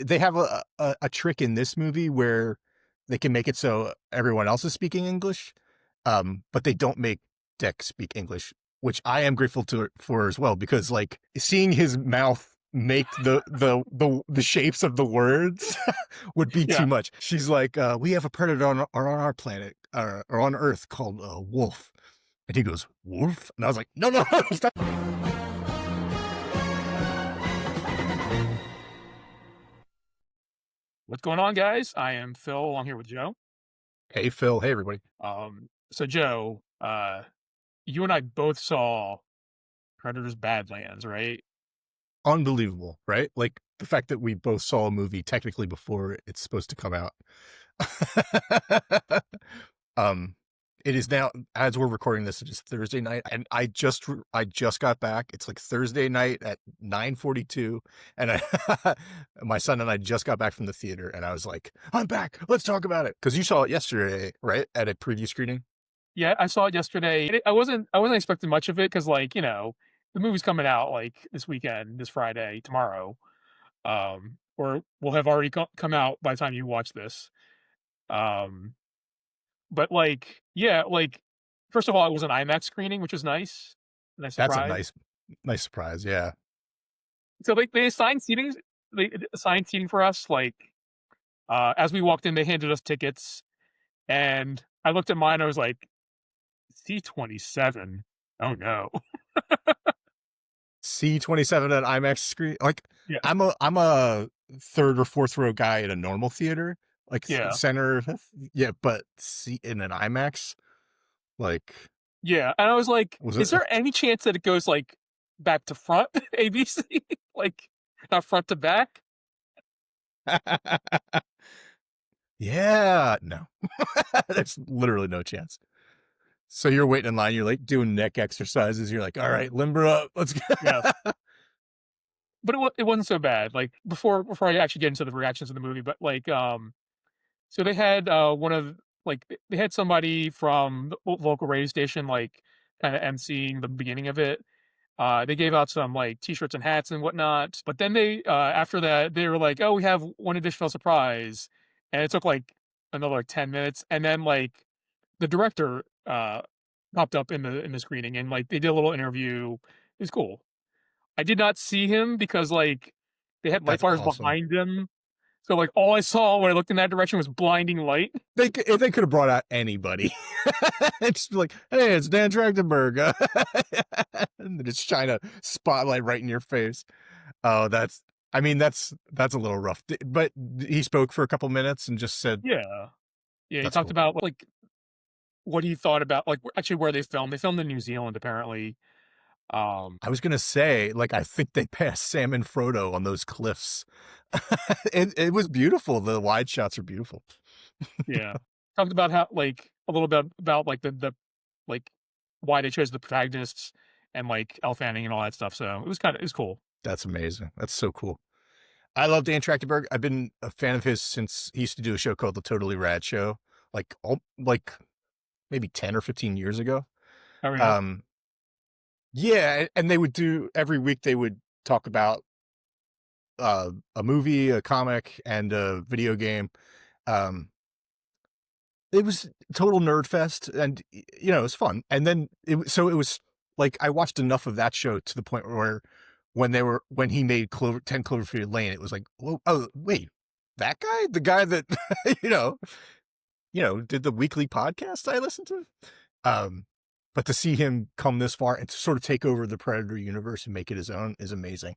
they have a trick in this movie where they can make it so everyone else is speaking English, but they don't make Deck speak English, which I am grateful for as well, because like seeing his mouth make the shapes of the words would be Yeah. too much. She's like, we have a predator on our planet or on Earth called wolf, and he goes wolf, and I was like, no, no, stop. What's going on, guys? I am Phil. I'm here with Joe. Hey Phil, hey everybody. So Joe, you and I both saw Predator's Badlands, right? Unbelievable, right? Like the fact that we both saw a movie technically before it's supposed to come out. um, it is now, as we're recording this, it is Thursday night, and I just got back. It's like Thursday night at 9:42, and my son and I just got back from the theater, and I was like, I'm back. Let's talk about it, because you saw it yesterday, right, at a preview screening. Yeah, I saw it yesterday. I wasn't expecting much of it because, like, the movie's coming out like this weekend, this Friday, tomorrow, or will have already come out by the time you watch this. Um, but like, yeah, like, first of all, it was an IMAX screening, which was nice, nice That's a surprise. nice surprise. Yeah, So they assigned seating. They assigned seating for us. Like, as we walked in, they handed us tickets, and I looked at mine. I was like, C-27. Oh no. C-27 at IMAX screen. Like Yeah, I'm a third or fourth row guy at a normal theater, like yeah, center. Yeah, but see in an IMAX, like yeah. And I was like, was is it? there any chance that it goes like back to front ABC, like not front to back? Yeah, no, there's literally no chance. So you're waiting in line. You're like doing neck exercises. You're like, all right, limber up. Let's go. Yeah, but it wasn't so bad. Like before I actually get into the reactions of the movie, but like so they had one of like they had somebody from the local radio station like kind of emceeing the beginning of it. They gave out some like t-shirts and hats and whatnot. But then they after that they were like, "Oh, we have one additional surprise," and it took like another like 10 minutes, and then like the director popped up in the screening, and like they did a little interview. It was cool. I did not see him because like they had light That's bars awesome. behind him, so like all I saw when I looked in that direction was blinding light. They could have brought out anybody. It's just like, hey, it's Dan Trachtenberg. And just shine a spotlight right in your face. Oh, I mean, that's a little rough. But he spoke for a couple minutes and just said, Yeah, yeah. He that's talked cool. about like what he thought about like actually where they filmed. They filmed in New Zealand apparently. Um, I was going to say, like, I think they passed Sam and Frodo on those cliffs. It was beautiful. The wide shots are beautiful. yeah. Talked about how like a little bit about like the like why they chose the protagonists and like Elle Fanning and all that stuff. So it was cool. That's amazing. That's so cool. I love Dan Trachtenberg. I've been a fan of his since he used to do a show called The Totally Rad Show, like maybe 10 or 15 years ago. Oh yeah. Um, yeah, and they would do every week. They would talk about a movie, a comic, and a video game. Um, it was total nerd fest, and it was fun. And then it was like I watched enough of that show to the point where when he made 10 Cloverfield Lane, it was like, whoa, oh wait, that guy, the guy that you know did the weekly podcast I listened to. Um, but to see him come this far and to sort of take over the Predator universe and make it his own is amazing.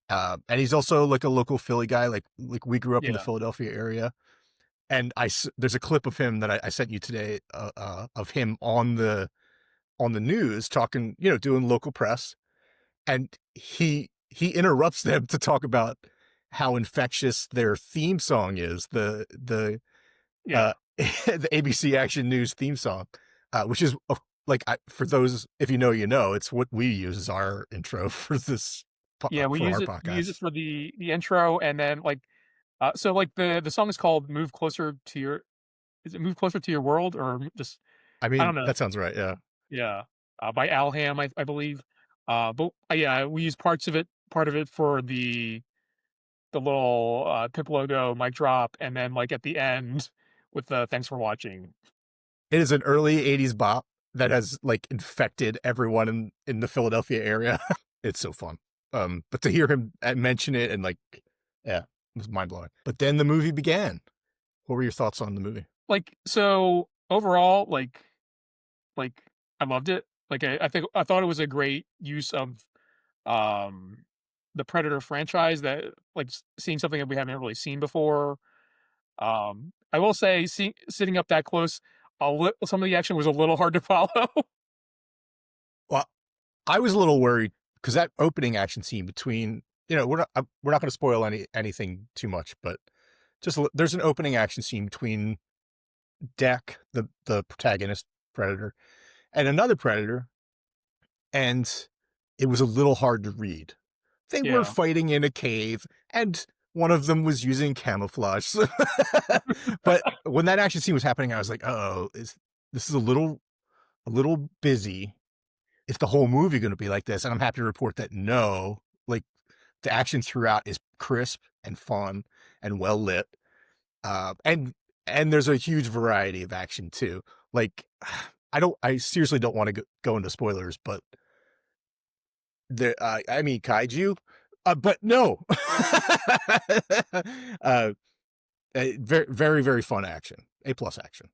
And he's also like a local Philly guy. Like we grew up in the Yeah. Philadelphia area, and there's a clip of him that I sent you today of him on the news talking, doing local press, and he interrupts them to talk about how infectious their theme song is, the Yeah. the ABC Action News theme song, which is like for those, if you know, it's what we use as our intro for this Yeah. for our We use it podcast. for the intro and then like so like the song is called Move Closer to Your is it Move Closer to Your World or just I I mean, don't know. that sounds right. Yeah. Yeah. By Al Ham, I believe. But yeah, we use part of it for the little PIMP logo, mic drop, and then like at the end with the thanks for watching. It is an early 80s bop that has like infected everyone in the Philadelphia area. It's so fun. But to hear him mention it and like, yeah, it was mind blowing. But then the movie began. What were your thoughts on the movie? Like so overall, like I loved it. Like I thought it was a great use of um the Predator franchise that like seeing something that we haven't really seen before. I will say, sitting up that close, some of the action was a little hard to follow. Well, I was a little worried because that opening action scene between, we're not going to spoil anything too much, but just there's an opening action scene between Deck, the protagonist predator, and another predator, and it was a little hard to read. They were Yeah, fighting in a cave, and one of them was using camouflage. But when that action scene was happening, I was like, "Oh, this is a little busy? Is the whole movie going to be like this?" And I'm happy to report that no, like the action throughout is crisp and fun and well lit, uh, and and there's a huge variety of action too. Like, I seriously don't want to go into spoilers, but I mean kaiju, but no, uh, very very very fun action, A+ action.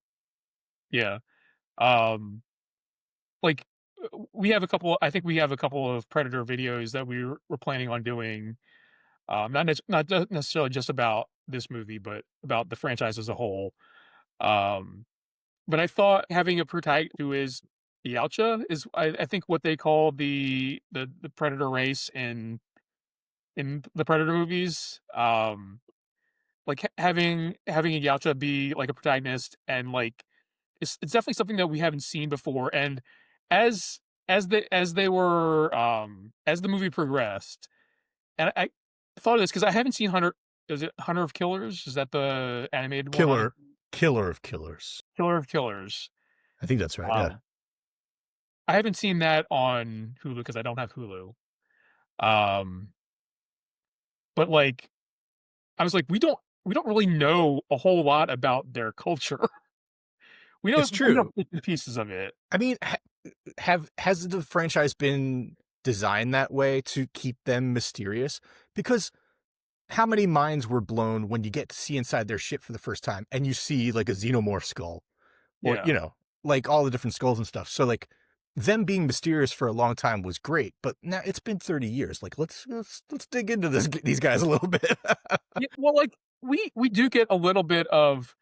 yeah. Um, like we have a couple. I think we have a couple of Predator videos that were planning on doing. Not necessarily just about this movie, but about the franchise as a whole. Um, but I thought having a protagonist who is Yautja is, I think, what they call the Predator race in the Predator movies. Like having a Yautja be like a protagonist and like it's definitely something that we haven't seen before. And as as the movie progressed, and I thought of this because I haven't seen Hunter. Is it Hunter of Killers? Is that the animated one on Killer, killer of killers. Killer of Killers? I think that's right. Yeah, Um, I haven't seen that on Hulu because I don't have Hulu. Um, but like I was like, we don't really know a whole lot about their culture. it's We know true. bits and pieces of it. I mean, has the franchise been designed that way to keep them mysterious? Because how many minds were blown when you get to see inside their ship for the first time and you see like a xenomorph skull, or Yeah. like all the different skulls and stuff. So like them being mysterious for a long time was great, but now it's been 30 years. Like let's dig into these guys a little bit. Yeah, well, like, we do get a little bit of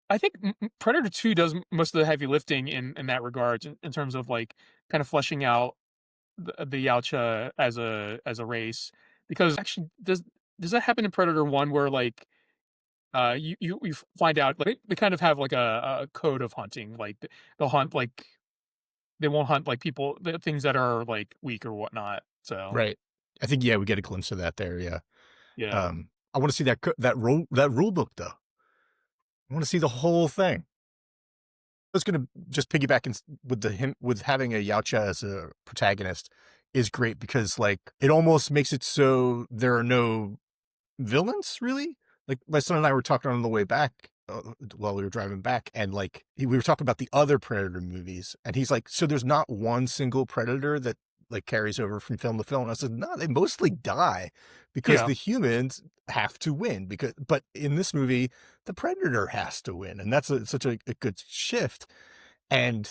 I think Predator 2 does most of the heavy lifting in that regard in terms of, like, kind of fleshing out the Yautja as a race, because actually, does that happen in Predator 1 where, like, you find out, like, they kind of have, like, a code of hunting, like, they'll hunt, like they won't hunt, like, people the things that are, like, weak or whatnot, so, Right. I think, yeah, we get a glimpse of that there. Yeah. yeah. I want to see that rule book though. I want to see the whole thing. I was gonna just piggyback with him with having a Yautja as a protagonist is great because like it almost makes it so there are no villains really. Like my son and I were talking on the way back while we were driving back, and like we were talking about the other Predator movies, and he's like, "So there's not one single Predator that like carries over from film to film?" And I said, "No, they mostly die because Yeah. the humans have to win. But in this movie, the Predator has to win, and that's such a good shift." And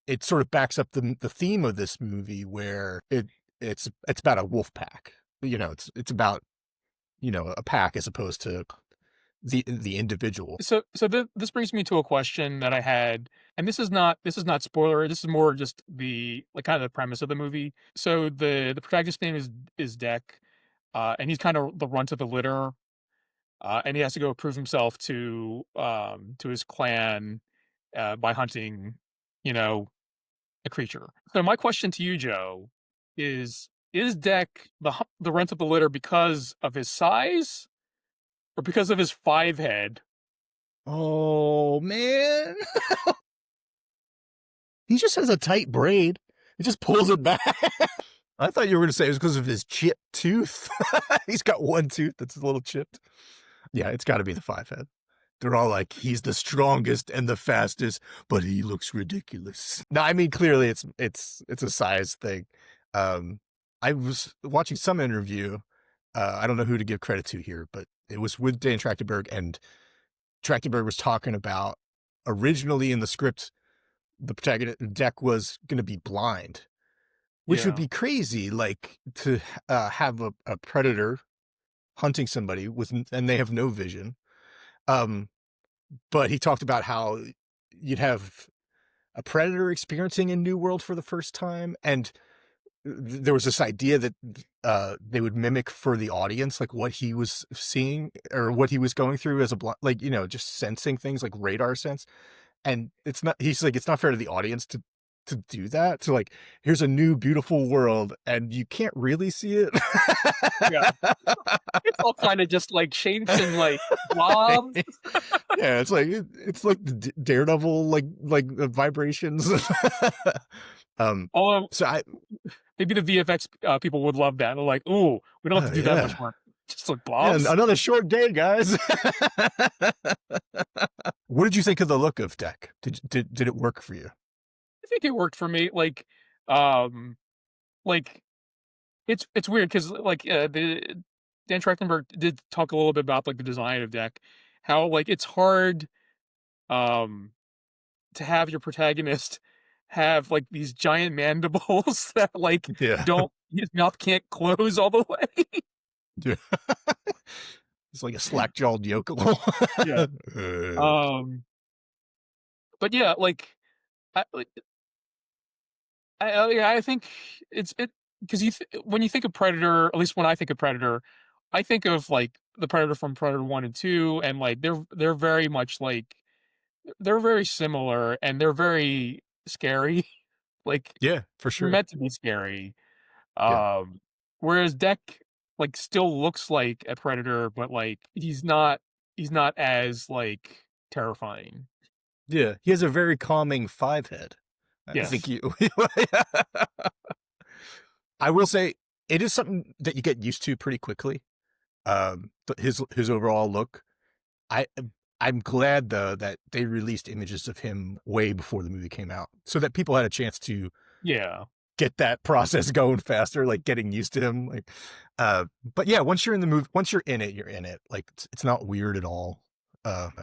it sort of backs up the theme of this movie where it's about a wolf pack. It's about a pack as opposed to the individual. So this brings me to a question that I had, and this is not spoiler. This is more just the like kind of the premise of the movie. So the protagonist's name is Deck, and he's kind of the runt of the litter, and he has to go prove himself to his clan by hunting, you know, a creature. So my question to you, Joe, is Deck the runt of the litter because of his size or because of his five head? Oh man, he just has a tight braid. He just pulls it back. I thought you were going to say it was because of his chipped tooth. He's got one tooth that's a little chipped. Yeah, it's got to be the five head. They're all like, he's the strongest and the fastest, but he looks ridiculous. No, I mean clearly it's a size thing. Um, I was watching some interview. I don't know who to give credit to here, but it was with Dan Trachtenberg, and Trachtenberg was talking about originally in the script, the protagonist Deck was going to be blind, which would Yeah. be crazy. Like to have a predator hunting somebody with, and they have no vision. Um, but he talked about how you'd have a predator experiencing a new world for the first time, and there was this idea that they would mimic for the audience like what he was seeing or what he was going through as a like just sensing things like radar sense. And it's not, he's like, it's not fair to the audience to do that, to like, here's a new beautiful world and you can't really see it. Yeah. It's all kind of just like shapes and like Right. blobs. Yeah, it's like it's like the Daredevil like the vibrations. um, Although so I maybe the VFX people would love that. They're like, "Ooh, we don't have to do that much yeah, work. Just like yeah, blobs." another short day, guys. What did you think of the look of Deck? Did it work for you? I think it worked for me. Um, like it's weird because the Dan Trachtenberg did talk a little bit about like the design of Deck, how like it's hard um to have your protagonist have like these giant mandibles that like Yeah, don't his mouth can't close all the way. yeah. It's like a slack-jawed yokel. Yeah. Uh, Um, but yeah, like yeah, I think it because when you think of Predator, at least when I think of Predator, I think of like the Predator from Predator 1 and 2, and like they're very much like they're very similar and they're very scary. Like yeah, for they're sure. meant to be scary. Yeah, Whereas Deck like still looks like a predator, but like he's not as like terrifying. yeah. He has a very calming five head. I think Yes. you. I will say it is something that you get used to pretty quickly. But his overall look. I I'm glad though that they released images of him way before the movie came out, so that people had a chance to Yeah. get that process going faster, like getting used to him. Like, but yeah, once you're in the movie, once you're in it, you're in it. Like, it's not weird at all.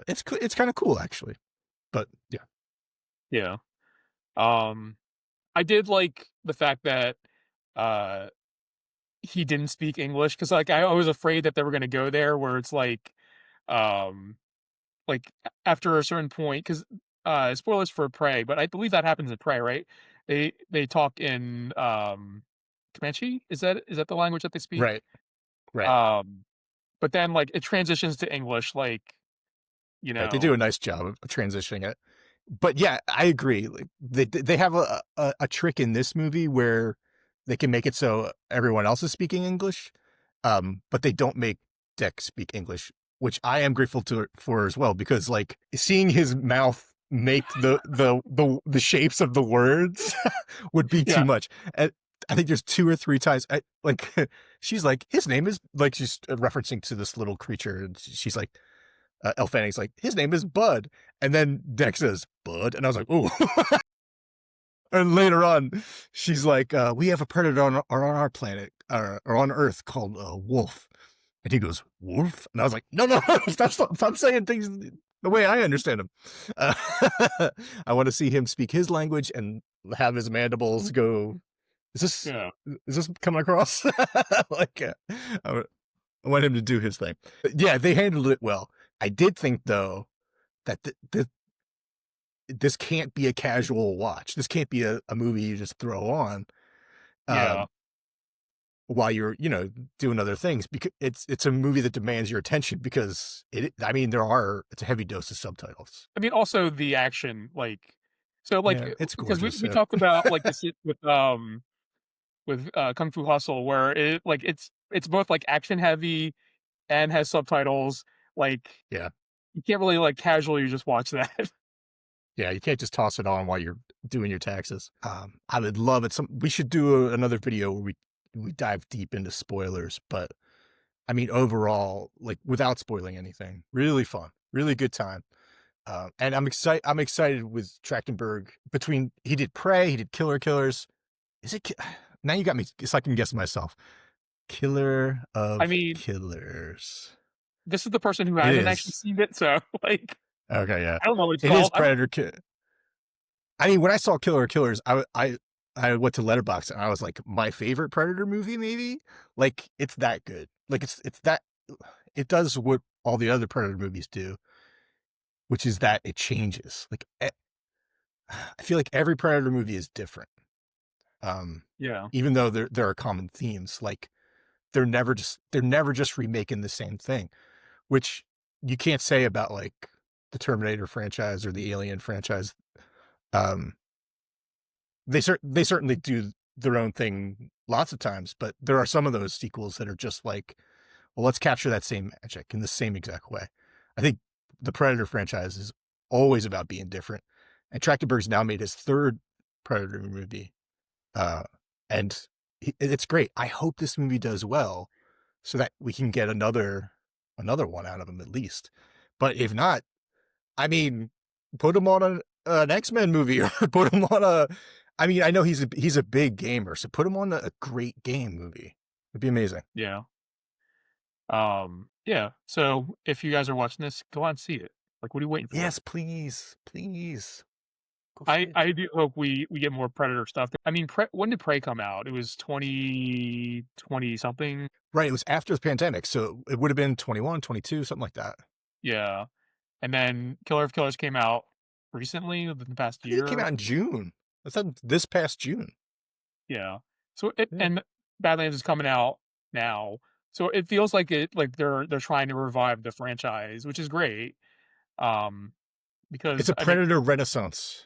It's kind of cool actually. But yeah, Yeah. Um I did like the fact that uh he didn't speak English because like I was afraid that they were gonna go there where it's um after a certain point because spoilers for Prey, but I believe that happens in Prey, right? They talk in Comanche? Is that the language that they speak? right, right. Um but then like it transitions to English like, you Right, they do a know. nice job of transitioning it. But yeah, I agree. Like they have a trick in this movie where they can make it so everyone else is speaking English, but they don't make Deck speak English, which I am grateful to for as well, because like seeing his mouth make the shapes of the words would be too Yeah, much. And I think there's two or three times like she's like, his name is, like, she's referencing to this little creature, and she's like, Elle Fanning's like, his name is Bud. And then Dex says, Bud. And I was like, ooh. And later on, she's like, we have a predator on our planet, or on Earth, called Wolf. And he goes, Wolf? And I was like, no, no, stop saying things the way I understand them. Uh, I want to see him speak his language and have his mandibles go, is this, yeah, is this coming across? Like, I want him to do his thing. But yeah, they handled it well. I did think, though, that this can't be a casual watch. This can't be a movie you just throw on yeah. um, while you're, doing other things, because it's a movie that demands your attention, because I mean, it's a heavy dose of subtitles. I mean, also the action, like so like Yeah, it's because gorgeous. we talked about like this with Kung Fu Hustle where it's both like action heavy and has subtitles. Like Yeah. you can't really like casually just watch that. Yeah, you can't just toss it on while you're doing your taxes. I would love it. We should do another video where we dive deep into spoilers, but I mean, overall, like without spoiling anything, really fun, really good time. And I'm excited. I'm excited with Trachtenberg. Between he did Prey, he did Killer Killers. Is it? Now you got me. It's like I can guess myself. Killer I of mean, Killers. this is the person who It hasn't actually is. seen it, so, like, Okay, yeah. I don't know what it's It is called. I don't. Predator. I mean, when I saw Killer Killers, I went to Letterboxd and I was like, my favorite Predator movie, maybe. Like it's that good. Like it's that it does what all the other Predator movies do, which is that it changes. Like I feel like every Predator movie is different. Um, Yeah, Even though there are common themes, like they're never just remaking the same thing, which you can't say about like the Terminator franchise or the Alien franchise. Um, they certainly do their own thing lots of times, but there are some of those sequels that are just like, well, let's capture that same magic in the same exact way. I think the Predator franchise is always about being different, and Trachtenberg's now made his third Predator movie, uh, and it's great. I hope this movie does well, so that we can get another one out of him at least. But if not, I mean, put him on an X-Men movie or put him on a. I mean, I know he's a big gamer, so put him on a great game movie. It'd be amazing. yeah. Yeah, so if you guys are watching this, go out and see it. Like, what are you waiting for? Yes, please, please go see I it. I do hope we get more Predator stuff. I mean, when did Prey come out? It was 2020 something? Right, it was after the pandemic, so it would have been 21, 22, something like that. Yeah, and then Killer of Killers came out recently, within the past I think it came year. out in June. I thought this past June. Yeah. So it Yeah. and Badlands is coming out now. So it feels like they're trying to revive the franchise, which is great. Um, It's because a I mean, Predator renaissance.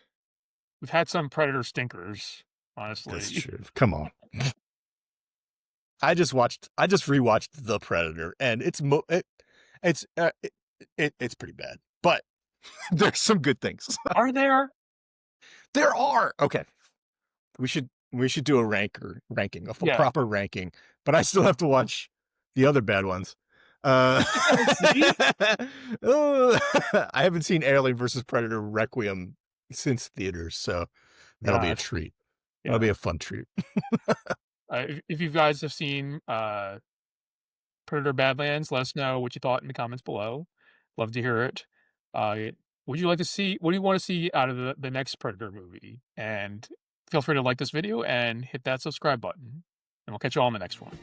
we've had some Predator stinkers, That's honestly. true. Come on. I just rewatched The Predator, and it's pretty bad, but there's some good things. Are there? There are. Okay. We should do a ranking, Yeah. proper ranking, but I still have to watch the other bad ones. Uh, See? I haven't seen Alien versus Predator Requiem since theaters, so that'll be a Gosh. treat. That'll Yeah. be a fun treat. If you guys have seen Predator Badlands, let us know what you thought in the comments below. Love to hear it. Uh, would you like to see? What do you want to see out of the next Predator movie? And feel free to like this video and hit that subscribe button. And we'll catch you all in the next one.